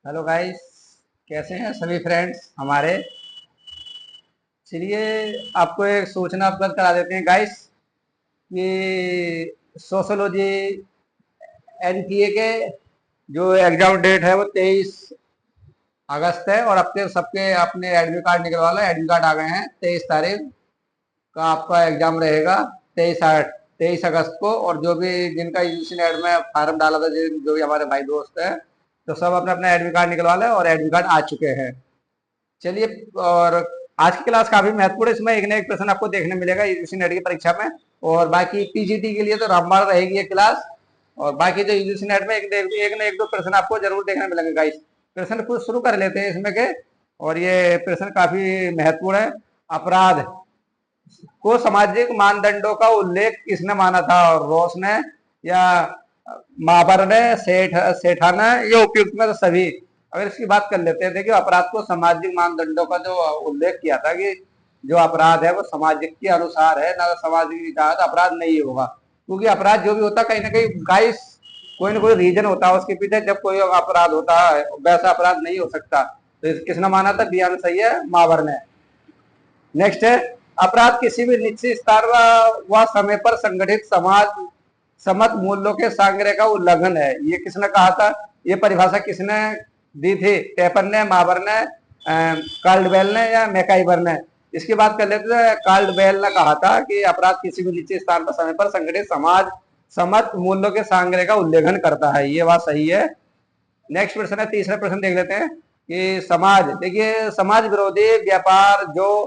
Hello guys. कैसे हैं सभी फ्रेंड्स हमारे। चलिए आपको एक सूचना अवगत करा देते हैं गाइस। ये सोशोलॉजी एनटीए के जो एग्जाम डेट है वो 23 अगस्त है और अब के सबके अपने एडमिट कार्ड निकलवा लो। एडमिट कार्ड आ गए हैं। 23 तारीख का आपका एग्जाम रहेगा। 23 अगस्त को। और जो भी जिनका यूजीसी नेट में फार्म डाला था, जो भी हमारे भाई दोस्त है, तो सब अपना अपना एडमिट कार्ड निकलवा लें और एडमिट कार्ड आ चुके हैं। चलिए। और आज की क्लास काफी महत्वपूर्ण है। इसमें एक ना एक प्रश्न आपको देखने मिलेगा यूजीसी नेट की परीक्षा में। और बाकी पीजीटी के लिए तो रामबाण रहेगी ये क्लास। और बाकी जो यूजीसी नेट में एक ना एक दो प्रश्न आपको जरूर देखने मिलेंगे गाइस। प्रश्न कुछ शुरू कर लेते हैं इसमें के। और ये प्रश्न काफी महत्वपूर्ण है। अपराध को सामाजिक मानदंडों का उल्लेख किसने माना था? रोस ने, या महावर ने, सेठाना, या उपयुक्त में तो सभी। अगर इसकी बात कर लेते हैं, देखिए अपराध को सामाजिक मानदंडों का जो उल्लेख किया था कि जो अपराध है वो सामाजिक के अनुसार है, ना सामाजिक अपराध नहीं होगा। क्योंकि अपराध जो भी होता है कहीं ना कहीं गाइस कोई ना कोई रीजन होता है उसके पीछे। जब कोई अपराध होता है वैसा अपराध नहीं हो सकता। तो किसने माना था? बयान सही है, महावर ने। नेक्स्ट है, अपराध किसी भी निश्चित स्तर व समय पर संगठित समाज समत मूल्यों के सांग्रह का उल्लंघन है। ये किसने कहा था? ये परिभाषा किसने दी थी? टेपन ने, माबर ने, कार्लवेल ने, या मैकाइबर ने? इसकी बात कर लेते हैं। कार्लवेल ने कहा था कि अपराध किसी भी निश्चित स्थान पर समय पर संगठित समाज समत मूल्यों के सांग्रह का उल्लंघन करता है। ये बात सही है। नेक्स्ट प्रश्न है, तीसरा प्रश्न देख लेते हैं कि समाज, देखिए समाज विरोधी व्यापार जो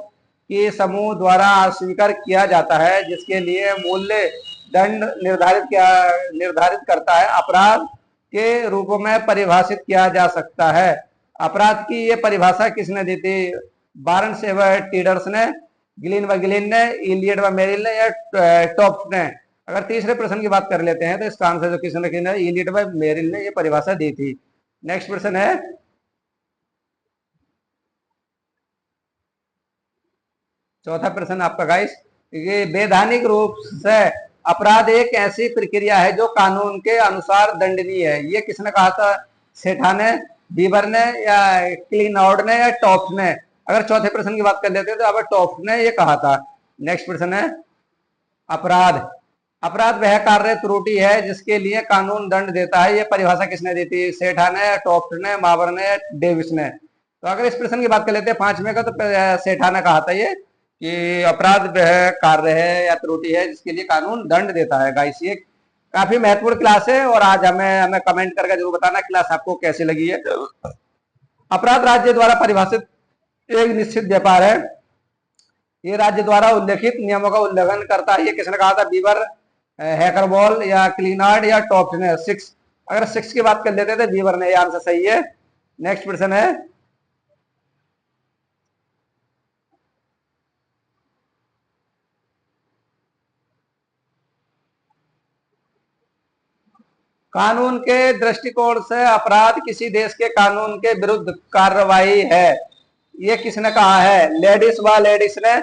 कि समूह द्वारा अस्वीकार किया जाता है, जिसके लिए मूल्य दंड निर्धारित करता है, अपराध के रूप में परिभाषित किया जा सकता है। अपराध की ये परिभाषा किसने दी थी? बारन से टीडर्स ने, गिलिन व गिलिन ने, इलियट व मेरिल ने, या टॉप्स ने? अगर तीसरे प्रश्न की बात कर लेते हैं तो इसका आंसर जो किसने, इलियट व मेरिल ने ये परिभाषा दी थी। नेक्स्ट प्रश्न है, चौथा प्रश्न आपका गाइस। ये वैधानिक रूप से अपराध एक ऐसी प्रक्रिया है जो कानून के अनुसार दंडनीय है। ये किसने कहा था? सेठा ने, बीबर ने, या क्लीनॉर्ड ने, या टॉप्स ने? अगर चौथे प्रश्न की बात कर लेते हैं तो अब टॉप्स ने ये कहा था। नेक्स्ट प्रश्न है, अपराध अपराध वह कार्य त्रुटि है जिसके लिए कानून दंड देता है। ये परिभाषा किसने दी थी? सेठा ने, टॉप्स ने, मावर ने, डेविस ने? तो अगर इस प्रश्न की बात कर लेते हैं पांचवें का, तो सेठा ने कहा था ये कि अपराध वह कार्य है या त्रुटि है जिसके लिए कानून दंड देता है। गाइस ये काफी महत्वपूर्ण क्लास है और आज हमें हमें कमेंट करके जरूर बताना क्लास आपको कैसी लगी है। अपराध राज्य द्वारा परिभाषित एक निश्चित व्यापार है। ये राज्य द्वारा उल्लेखित नियमों का उल्लंघन करता है। ये किसने कहा था? बीबर, हैकरबॉल, या क्लीनार्ड, या टॉप्स ने? सिक्स। अगर सिक्स की बात कर लेते थे बीबर ने, ये आंसर सही है। नेक्स्ट प्रश्न है, कानून के दृष्टिकोण से अपराध किसी देश के कानून के विरुद्ध कार्रवाई है। ये किसने कहा है? लेडिस व लेडिस ने,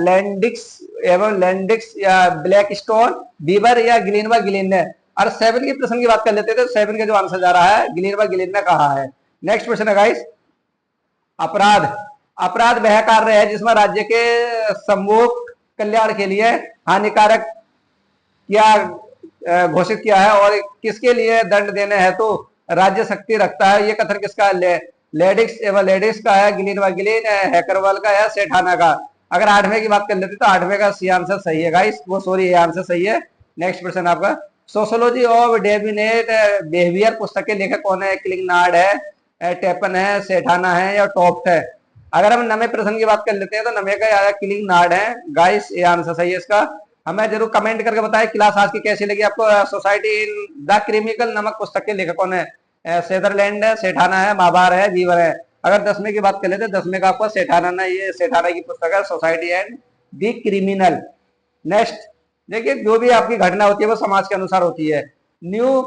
लैंडिक्स एवं लैंडिक्स, या ब्लैक स्टोन, बीबर, या गिलिन व गिलिन ने? और सेवन की प्रश्न की बात कर लेते थे। सेवन का जो आंसर जा रहा है गिलिन व गिलिन ने कहा है। नेक्स्ट प्रश्न है गाइस, अपराध अपराध वह कार्य है जिसमें राज्य के समूह कल्याण के लिए हानिकारक क्या घोषित किया है और किसके लिए दंड देने हैं तो राज्य शक्ति रखता है। ये कथन किसका है? लेडिक्स एवं लेडिस का है, गिलिन व गिलिन, हैकरवाल का है, सेठाना का? अगर आठवें की बात कर लेते तो आठवें का सी आंसर सही है गाइस, वो सॉरी ये आंसर सही है। नेक्स्ट प्रश्न आपका, सोशोलॉजी ऑफ डेबिनेट बिहेवियर पुस्तक के लेखक कौन है? क्लिंगनार्ड है, टेपन है, सेठाना है, या टॉप्स है? अगर हम नवे प्रश्न की बात कर लेते हैं तो नवे का क्लिंगनार्ड है गाइस, ये आंसर सही है इसका। हमें जरूर कमेंट करके बताएं क्लास आज की कैसी लगी आपको। सोसाइटी इन द क्रिमिकल नमक पुस्तक के लेखक कौन है? सेदरलैंड है, सेठाना है, माबार है, बीवर है? अगर 10वें की बात कर लेते हैं 10वें का आपको सेठाना ना, ये सेठाना की पुस्तक है, society and the criminal. Next, देखिए जो भी आपकी घटना होती है वो समाज के अनुसार होती है। न्यू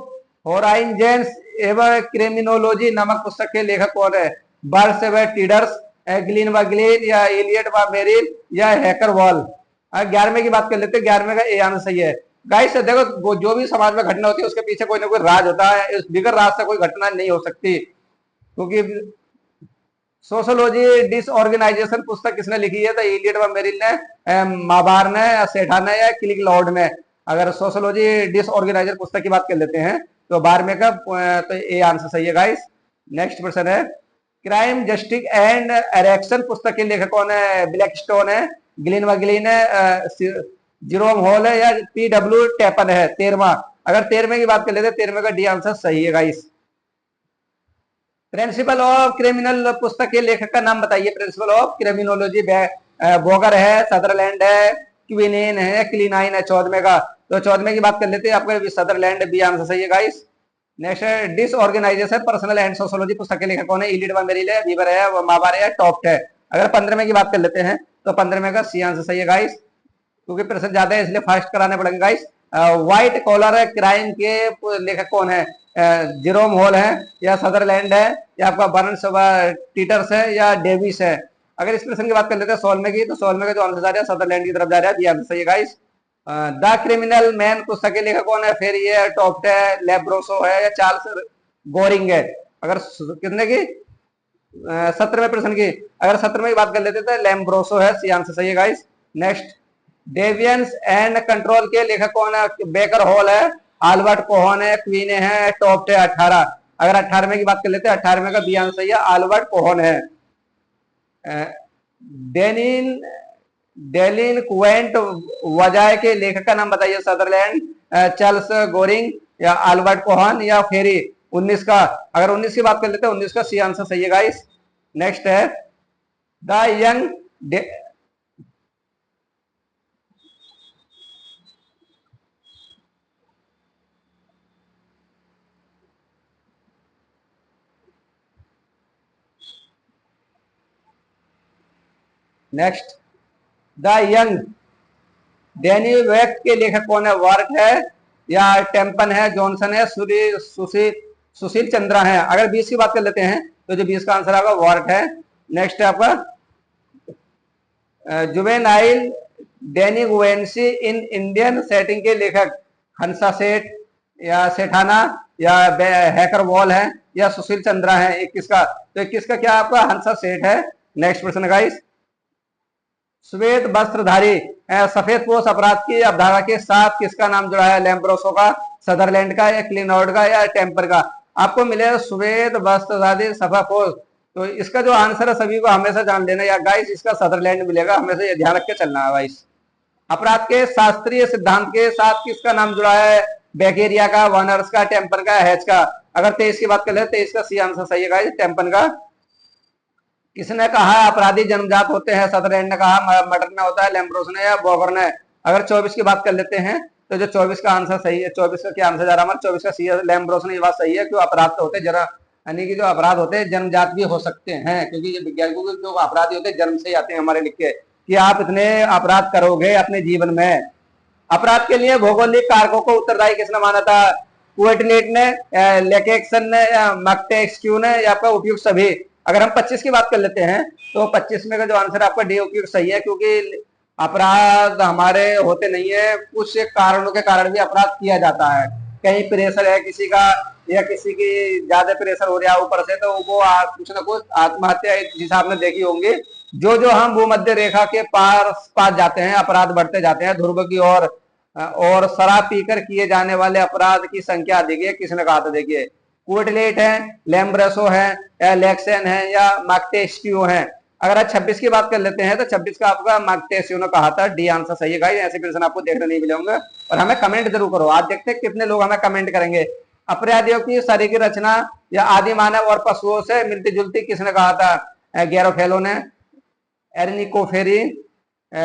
होराइजेंस एवं क्रिमिनोलॉजी नमक पुस्तक के लेखक कौन है? बर्स व टीडर्स, ग्लिन व ग्लिन, या एलियट व मेरिल, या हैकर वॉल? 11वें की बात कर लेते हैं। 11वें का ए आंसर सही है। गाइस देखो, वो जो भी समाज में घटना होती है उसके पीछे कोई ना कोई राज होता है। इस बिगर राज से कोई घटना नहीं हो सकती। क्योंकि सोशोलॉजी डिसऑर्गेनाइजेशन पुस्तक किसने लिखी है? तो इलियट व मेरिल ने, माबार ने, या सेठा ने, या क्लिक लॉर्ड ने। अगर सोशोलॉजी डिसऑर्गेनाइजर पुस्तक की बात कर लेते हैं तो बारहवें का, तो ये आंसर सही है गाइस। नेक्स्ट क्वेश्चन है, क्राइम जस्टिस एंड एरेक्शन पुस्तक के लेखक कौन है? ब्लैकस्टोन है, ग्लिन व ग्लिन है, जिरोम हॉल है, या पीडब्ल्यू टेपन है। 13वां, अगर 13वें की बात कर लेते हैं 13वें का डी आंसर सही है गाइस। प्रिंसिपल ऑफ क्रिमिनल पुस्तक के लेखक का नाम बताइए। प्रिंसिपल ऑफ क्रिमिनोलॉजी बोगर है, सदरलैंड है, क्विनेन है, क्लिनाइन है। 14वें का, तो 14वें की बात कर लेते हैं आपका सदरलैंड, बी आंसर सही है गाइस। नेक्स्ट है, डिसऑर्गेनाइजेशन पर्सनल एंड सोशोलॉजी पुस्तक के लेखक कौन है? इलियट व मेरिल है, वीवर है, माबार है, टॉफ्ट है। अगर 15वें की बात कर लेते हैं तो 15वें का सी आंसर सही है गाइस, क्योंकि प्रश्न ज्यादा है इसलिए फास्ट कराने पड़ेंगे गाइस। व्हाइट कॉलर क्राइम के लेखक कौन है? जेरोम हॉल है, या सदरलैंड है, या आपका बर्न्स टीटर्स है, या डेविस है। अगर इस प्रश्न की बात कर लेते हैं 16वें की, तो 16वें का जो आंसर जा रहा है सदरलैंड की तरफ जा रहा है, ये आंसर सही है गाइस। द क्रिमिनल मैन पुस्तक के लेखक कौन है? फिर ये टॉफ्ट है, लेब्रोसो है, या चार्ल्स गोरिंग है। अगर कितने की, 17वें प्रश्न की अगर 17वें की बात कर लेते हैं तो लैम्ब्रोसो है, सी आंसर सही है guys. Next, deviance and control के लेखक कौन है? बेकर हॉल है, आल्बर्ट कोहन है, क्वीन है, टॉफ्ट है। 18, अगर 18वें की बात कर लेते हैं 18वें का बी आंसर सही है, आल्बर्ट कोहन है। डेनिन डेलिन क्वेंट वजाय के लेखक का नाम बताइए। सदरलैंड, चार्ल्स गोरिंग, या आल्बर्ट कोहन, या फेरी। 19 का, अगर 19 की बात कर लेते हैं 19 का सी आंसर सही है गाइस। नेक्स्ट है, the young next, the young Danny wake के लेखक कौन है? वार्ट है, या टेम्पन है, जॉनसन है, सुशील चंद्रा है। अगर 20 की बात कर लेते हैं तो जो 20 का आंसर आएगा वार्ट है। नेक्स्ट है आपका, जुवेनाइल डेनिगुएंसी इन इंडियन सेटिंग के लेखक हंसा सेठ, या सेठाना, या हैकर वॉल है, या सुशील चंद्रा है। 21 का, तो 21 का क्या आपका हंसा सेठ है। नेक्स्ट प्रश्न गाइस, श्वेत वस्त्रधारी सफेद पोष अपराध की अवधारणा के साथ किसका नाम जुड़ा है? लैम्ब्रोसो का, सदरलैंड का, या क्लिनॉर्ड का, या टेम्पर का। आपको मिलेगा श्वेत वस्त्रधारी सफेद पोष, तो इसका जो आंसर है सभी को हमेशा जान लेना या गाइस, इसका सदरलैंड मिलेगा, हमेशा ये ध्यान रख के चलना है गाइस। अपराध के शास्त्रीय सिद्धांत के साथ किसका नाम जुड़ा है? बैकेरिया का, वानर्स का, टेम्पर का, हैच का। अगर 23 की बात कर ले 23 का सी आंसर सही है गाइस, टेम्पन का। किसने कहा अपराधी जन्मजात होते हैं? सदरलैंड ने कहा, मटर ने होता है, लैम्ब्रोस ने, या बॉगर ने। अगर 24 की बात कर लेते हैं तो जो 24 का आंसर सही है, 24 का क्या आंसर जा रहा है हमारा? 24 का सी है, लैम्ब्रोस ने। ये बात सही है, क्यों अपराध तो होते जरा, यानी कि जो अपराध होते हैं जन्मजात भी हो सकते हैं, क्योंकि ये वैज्ञानिकों के जो अपराधी होते हैं जन्म से ही आते हैं हमारे लिख के, कि आप इतने अपराध करोगे अपने जीवन में। अपराध के लिए भौगोलिक कारकों को उत्तरदायी किसने माना था? क्वेटलेट ने, लेकेक्सन ने, या मैक्टेक्सक्यू ने, या आपका उपयुक्त सभी। अगर हम 25 की बात कर लेते हैं तो 25 में का जो आंसर आपका डी उपयुक्त सही है, क्योंकि अपराध हमारे होते नहीं है, कुछ कारणों के कारण भी अपराध किया जाता है। कहीं प्रेशर है किसी का, या किसी की ज्यादा प्रेशर हो रहा है ऊपर से, तो वो कुछ ना कुछ आत्महत्या जिस आपने देखी होंगी। जो जो हम भूमध्य रेखा के पास जाते हैं अपराध बढ़ते जाते हैं ध्रुव की ओर, और शराब पीकर किए जाने वाले अपराध की संख्या अधिक है। किसने कहा था? देखिए, क्वेटलेट है, लैम्ब्रेसो है, या लेक्सेन है, या मैक्टेस्क्यू है। अगर आज 26 की बात कर लेते हैं तो 26 का आपका मैक्टेस्क्यू ने कहा था, डी आंसर सही है गाइस। ऐसे क्वेश्चन आपको देखने नहीं मिलेंगे, और हमें कमेंट जरूर करो। आज देखते हैं कितने लोग हमें कमेंट करेंगे। अपराधियों की शारीरिक रचना या आदि मानव और पशुओं से मिलती जुलती किसने कहा था? गैरोफेलो ने, एरनिको फेरी,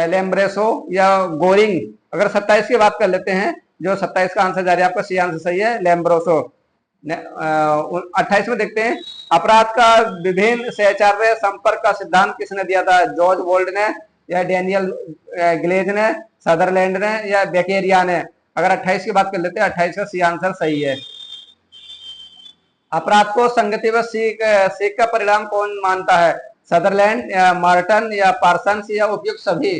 लैम्ब्रेसो, या गोरिंग। अगर 27 की बात कर लेते हैं, जो 27 का आंसर जा रहा है आपका सी आंसर सही है, लैम्ब्रोसो। 28 में देखते हैं, अपराध का विभिन्न सहचार्य संपर्क का सिद्धांत किसने दिया था? जॉर्ज वोल्ड ने, या डैनियल ग्लेज ने, सदरलैंड ने, या बेकेरिया ने। अगर 28 की बात कर लेते हैं 28 का सी आंसर सही है। अपराध को संगति व सीख का परिणाम कौन मानता है? सदरलैंड, या मार्टन, या पार्सन्स, या उपयुक्त सभी।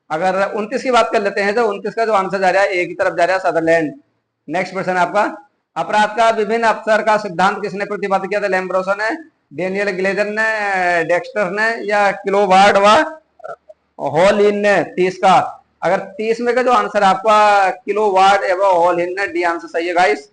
अगर 29 की बात कर लेते हैं तो 29 का जो आंसर जा रहा है एक ही तरफ जा रहा है, सदरलैंड। नेक्स्ट क्वेश्चन आपका, अपराध का विभिन्न अवसर का सिद्धांत किसने प्रतिपादित किया था? लैम्ब्रोसो ने, डेनियल ग्लेजर ने, डेक्स्टर ने, या किलोवार्ड व हॉलिन ने 30 का। अगर 30 में का जो आंसर आपका किलोवाट एवं हॉलिन ने, डी आंसर सही है गाइस।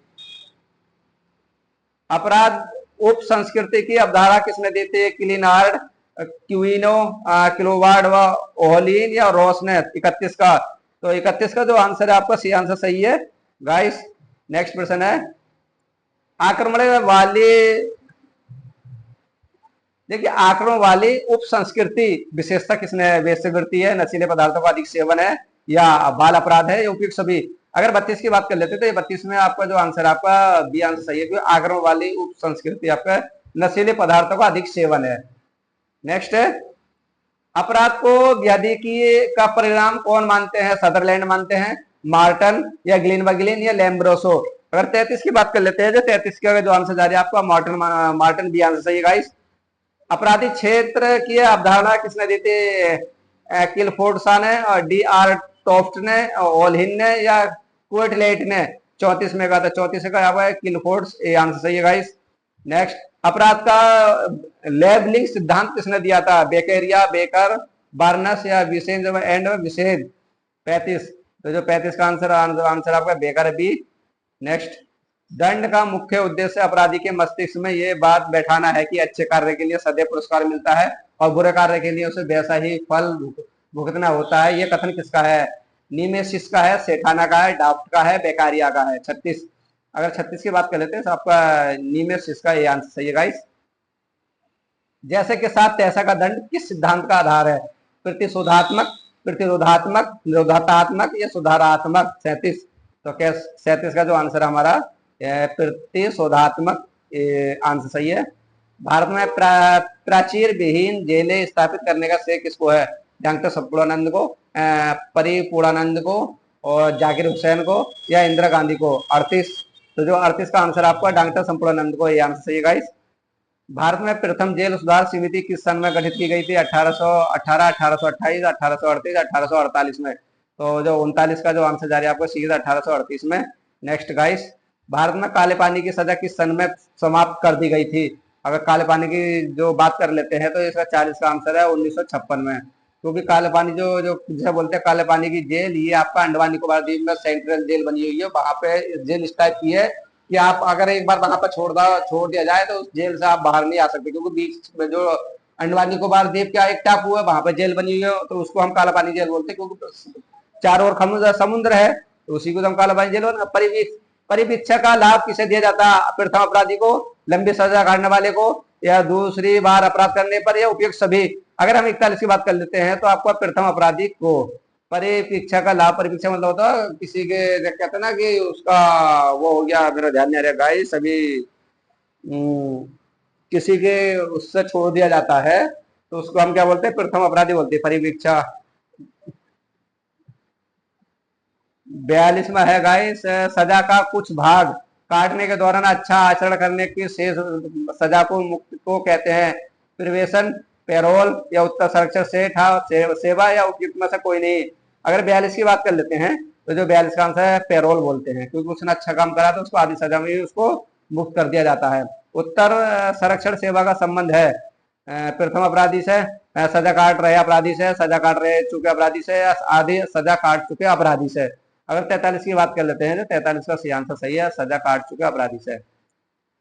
अपराध उप संस्कृति की अवधारणा किसने दी थी? क्लिनार्ड, क्यूइनो, किलोवार्ड व ओहलिन या रॉस ने? 31 का। तो 31 का जो आंसर है आपका सी आंसर सही है गाइस। नेक्स्ट प्रश्न है, आक्रमण वाली, देखिए आक्रमण वाली उप संस्कृति विशेषता किसने व्यक्त करती है? नशीले पदार्थों का अधिक सेवन है, या बाल अपराध है, या उपयुक्त सभी। अगर 32 की बात कर लेते तो ये 32 में आपका जो आंसर आपका बी आंसर सही है, क्योंकि आक्रमण वाली उप संस्कृति आपका नशीले पदार्थों का अधिक सेवन है। नेक्स्ट है, अपराध को व्याधिकी का परिणाम कौन मानते हैं? सदरलैंड मानते हैं, मार्टन, या ग्लिनबर्गिलिन, या लैम्ब्रोसो। अगर 33 की बात कर लेते हैं, जो 33 का जो आंसर जा रहा है आपका मार्टन बी आंसर सही है गाइस। अपराधी क्षेत्र की अवधारणा किसने दी थी? किलफोर्ड सा ने, और डी आर टॉफ्ट ने, ओलहिन ने, या क्वेटलेट ने? 34 में कहा था, 34 का यहाँ है किलफोर्ड, ये आंसर सही है गाइस। नेक्स्ट, अपराध का लेबलिंग सिद्धांत किसने दिया था? बेकेरिया, बेकर, बार्नस, या विसेज एंड विसेज? 35, तो जो 35 का आंसर आपका बेकर है, बी। नेक्स्ट, दंड का मुख्य उद्देश्य अपराधी के मस्तिष्क में ये बात बैठाना है कि अच्छे कार्य के लिए सदैव पुरस्कार मिलता है और बुरे कार्य के लिए उसे वैसा ही फल भुगतना होता है। ये कथन किसका है? नीमेसिस का है, सेठाना का है, डाफ्ट का है, बेकारिया का है? 36, अगर 36 की बात कर लेते हैं तो आपका नीमेसिस का ये आंसर सही है गाइस। जैसे के साथ तैसा का दंड किस सिद्धांत का आधार है? प्रतिशोधात्मक, प्रतिरोधात्मक, निरोधात्मक, या सुधारात्मक? 37, तो क्या 37 का जो आंसर हमारा प्रतिशोधात्मक आंसर सही है। भारत में प्राचीर विहीन जेलें स्थापित करने का श्रेय किसको है? डॉक्टर संपूर्णानंद को, परिपूर्णानंद को, और जाकिर हुसैन को, या इंदिरा गांधी को? 38, तो जो 38 का आंसर आपका डॉक्टर संपूर्णानंद को, ये आंसर सही है गाइस। भारत में प्रथम जेल सुधार समिति किस सन में गठित की गई थी? 1818, 1828, 1838, 1848 में? तो जो 39 का जो आंसर जा रहा है आपको सीधा 1838 में। नेक्स्ट गाइस, भारत में काले पानी की सजा किस सन में समाप्त कर दी गई थी? अगर काले पानी की जो बात कर लेते हैं तो इसका 40 का आंसर है 1956 में। क्योंकि काले पानी जो जो जिसे बोलते हैं काले पानी की जेल, ये आपका अंडमान निकोबार द्वीप में सेंट्रल जेल बनी हुई है। वहां पे जेल इस टाइप की है कि आप अगर एक बार वहां पर छोड़ दिया जाए तो उस जेल से आप बाहर नहीं आ सकते, क्योंकि बीच में जो अंडमान निकोबार द्वीप का एक टापू है वहां पर जेल बनी हुई है, तो उसको हम काला पानी जेल बोलते हैं। क्योंकि चारों ओर समुद्र है, तो उसी को हम काला पानी जेल बोलते। परिवीक्षा का लाभ किसे दिया जाता है? प्रथम अपराधी को, लंबी सजा काटने वाले को, या दूसरी बार अपराध करने पर, या उपयुक्त सभी? अगर हम 41 की बात कर लेते हैं तो आपको प्रथम अपराधी को परिवीक्षा का लाभ, परिवीक्षा मतलब होता है किसी के कहते हैं ना कि उसका वो हो गया, मेरा ध्यान नहीं आ रहा गाइस अभी, किसी के उससे छोड़ दिया जाता है तो उसको हम क्या बोलते हैं? प्रथम अपराधी बोलते हैं, परिवीक्षा। 42 में है गाइस, सजा का कुछ भाग काटने के दौरान अच्छा आचरण करने की शेष सजा को मुक्ति को कहते हैं? प्रिवेशन, पेरोल, या उत्तर संरक्षण सेवा, या उपयुक्त में से कोई नहीं? अगर 42 की बात कर लेते हैं तो जो 42 का आंसर है पेरोल बोलते हैं, क्योंकि उसने अच्छा काम करा तो उसको आधी सजा में ही उसको मुक्त कर दिया जाता है। उत्तर संरक्षण सेवा का संबंध है प्रथम अपराधी से, सजा काट रहे अपराधी से, सजा काट रहे चुके अपराधी से, या आधी सजा काट चुके अपराधी से? अगर 43 की बात कर लेते हैं तो 43 का सही आंसर सही है, सजा काट चुके अपराधी से।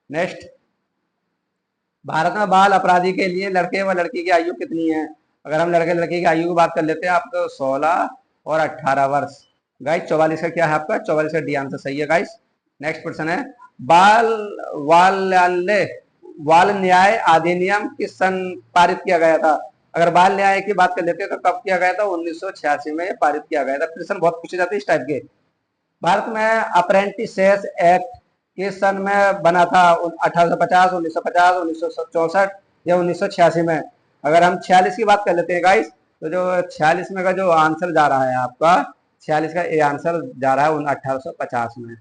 नेक्स्ट, भारत में बाल अपराधी के लिए लड़के व लड़की की आयु कितनी है? अगर हम लड़के लड़की की आयु की बात कर लेते हैं आपको 16 और 18 वर्ष। गाइस 44 का क्या है आपका? 44 का डी आंसर सही है गाइस। नेक्स्ट प्रश्न है, बाल बाल न्याय अधिनियम किस सन पारित किया गया था? अगर बाल न्याय की बात कर लेते हैं तो कब किया गया था? 1986 में पारित किया गया था। प्रश्न बहुत पूछे जाते हैं इस टाइप के। भारत में अप्रेंटिसेस एक्ट किस सन में बना था? 1850, 1950, 1964, या 1986 में? अगर हम 46 की बात कर लेते हैं गाइस तो जो 46 में का जो आंसर जा रहा है आपका 46 का ये आंसर जा रहा है 1850 में।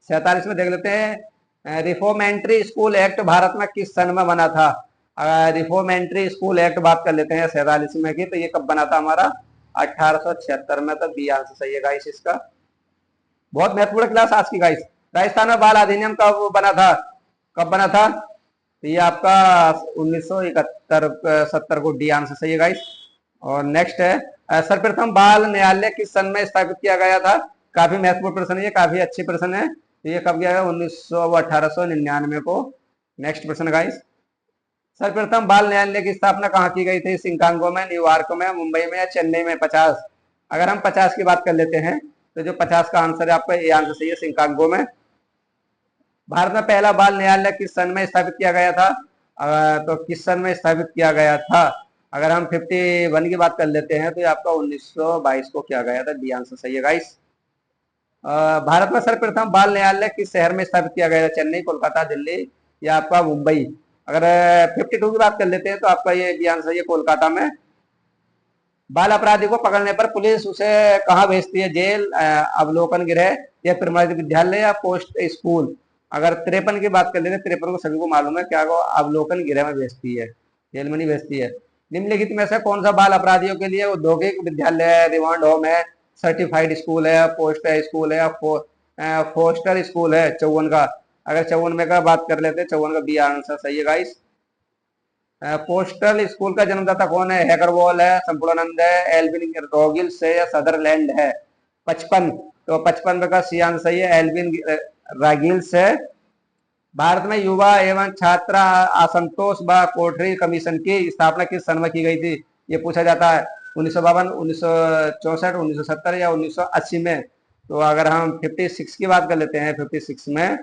47 में देख लेते हैं, रिफॉर्मेंट्री स्कूल एक्ट भारत में किस सन में बना था? रिफॉर्मेंट्री स्कूल एक्ट बात कर लेते हैं 47 में की, तो ये कब बना था हमारा? 1876 में। तो बी आंसर सही है गाइस इसका। बहुत महत्वपूर्ण क्लास आज की गाइस। राजस्थान में बाल अधिनियम कब बना था? कब बना था? तो ये आपका 1971 70 को डी आंसर सही है गाइस। और नेक्स्ट है सर्वप्रथम बाल न्यायालय किस सन में स्थापित किया गया था। काफी महत्वपूर्ण प्रश्न है, ये काफी अच्छी प्रश्न है। तो ये कब गया 1899 को। नेक्स्ट प्रश्न गाइस, सर्वप्रथम बाल न्यायालय की स्थापना कहाँ की गई थी। शिकागो में, न्यूयॉर्क में, मुंबई में या चेन्नई में। 50, अगर हम 50 की बात कर लेते हैं तो जो 50 का आंसर है आपका ये आंसर सही है, शिकागो में। भारत में पहला बाल न्यायालय किस सन में स्थापित किया गया था। तो किस सन में स्थापित किया गया था। अगर हम 51 की बात कर लेते हैं तो ये आपका 1922 को किया गया था। डी आंसर सही है गाइस। भारत में सर्वप्रथम बाल न्यायालय किस शहर में स्थापित किया गया था। चेन्नई, कोलकाता, दिल्ली या आपका मुंबई। अगर 52 की बात कर लेते हैं तो आपका ये डी आंसर सही है, कोलकाता में। बाल अपराधी को पकड़ने पर पुलिस उसे कहाँ भेजती है। जेल, अवलोकन गृह या प्रमाणित विद्यालय या पोस्ट स्कूल। अगर 53 की बात कर लेते हैं, 53 को सभी को मालूम है क्या, को अवलोकन गृह में भेजती है, जेल में नहीं भेजती है। निम्नलिखित में से कौन सा बाल अपराधियों के लिए औद्योगिक विद्यालय है, रिमांड होम है, सर्टिफाइड स्कूल है, पोस्ट स्कूल है, फोस्टर स्कूल है। 54 का, अगर 54 में का बात कर लेते हैं, 54 का बी आंसर सही है गाइस। पोस्टल स्कूल का जन्मदाता कौन है। हैकरवॉल है, संपूर्णानंद है, एल्विन रॉगिल्स है या सदरलैंड है। 55, तो 55 का सी आंसर सही है, एल्विन रागिल्स है। भारत में युवा एवं छात्र असंतोष व कोठरी कमीशन की स्थापना किस सन में की गई थी। ये पूछा जाता है 1952, 1964, 1970 या 1980 में। तो अगर हम 56 की बात कर लेते हैं, 56 में,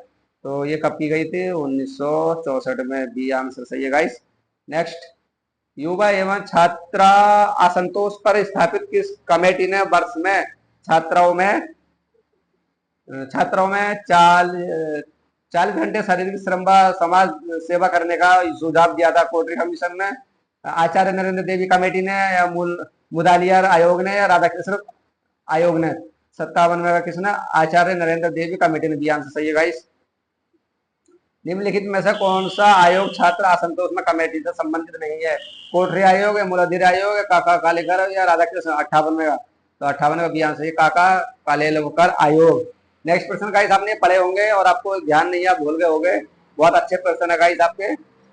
तो ये कब की गई थी, 1964 में। बी आंसर सही है गाइस। नेक्स्ट, युवा एवं छात्र असंतोष पर स्थापित किस कमेटी ने वर्ष में छात्राओं में 40 घंटे शारीरिक श्रम व समाज सेवा करने का सुझाव दिया था। कोटरी कमीशन ने, आचार्य नरेंद्र देवी कमेटी ने या मुदालियार आयोग ने या राधाकृष्ण आयोग ने। 57 में किसने, आचार्य नरेंद्र देवी कमेटी ने। बी आंसर सही है गाइस। निम्नलिखित में से कौन सा आयोग छात्र असंतोष में कमेटी से संबंधित नहीं है। कोठरी आयोग है, मूलाधिर आयोग है, काका कालेकर या राधाकृष्ण। 58 में का, तो 58 का बी आंसर है, काका कालेकर आयोग। नेक्स्ट प्रश्न गाइस आपने पढ़े होंगे और आपको ध्यान नहीं, आप भूल गए होंगे। बहुत अच्छे प्रश्न है गाइस आपके,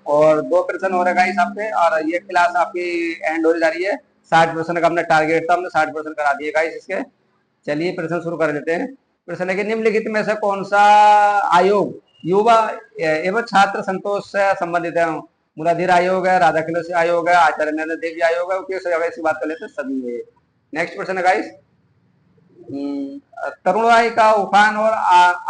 और 2 प्रश्न हो रहे गाइस आपके, और ये क्लास आपकी एंड हो जा रही है। 60 प्रश्न का अपना टारगेट था, हमने 60 प्रश्न करा दिए गाइस इसके। चलिए प्रश्न शुरू कर लेते हैं। प्रश्न है कि निम्नलिखित में से कौन सा आयोग युवा एवं छात्र संतोष से संबंधित है। मूलाधिर आयोग है, राधाकृष्ण आयोग है, आचार्य नरेंद्र देवी आयोग है। इसकी बात कर लेते हैं, सभी है। नेक्स्ट प्रश्न है गाइस, तरुणवाई का उफान और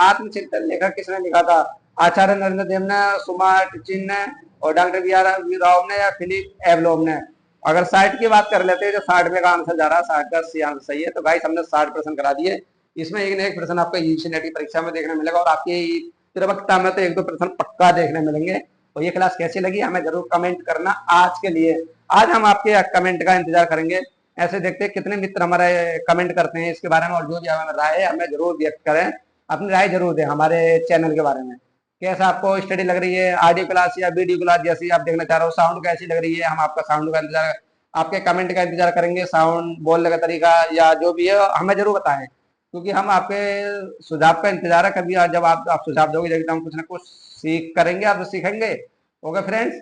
आत्मचिंतन लेखक किसने लिखा था। आचार्य नरेंद्र देव ने, सुमा टिचिन ने, और डॉक्टर बी आर राव ने या फिलिप एवलोम ने। अगर 60 की बात कर लेते हैं, जो 60 में का आंसर जा रहा है, 60 का सी आंसर सही है। तो गाइस हमने 60 प्रश्न करा दिए। इसमें एक न एक प्रश्न आपका यूजीसी नेट की परीक्षा में देखने मिलेगा, और आपकी प्रवक्ता में तो 1-2 प्रश्न पक्का देखने मिलेंगे। और ये क्लास कैसी लगी हमें जरूर कमेंट करना। आज के लिए, आज हम आपके कमेंट का इंतजार करेंगे। ऐसे देखते हैं कितने मित्र हमारे कमेंट करते हैं इसके बारे में, और जो भी हमें राय है हमें जरूर व्यक्त करें, अपनी राय जरूर दें हमारे चैनल के बारे में। कैसा आपको स्टडी लग रही है, ऑडियो क्लास या वीडियो क्लास जैसी आप देखना चाह रहे हो। साउंड कैसी लग रही है, हम आपका साउंड का इंतजार, आपके कमेंट का इंतजार करेंगे। साउंड, बोलने का तरीका या जो भी है हमें जरूर बताएं, क्योंकि हम आपके सुझाव का इंतजार है। कभी जब आप सुझाव दोगे, जब हम कुछ ना कुछ सीख करेंगे, आप सीखेंगे। Okay friends,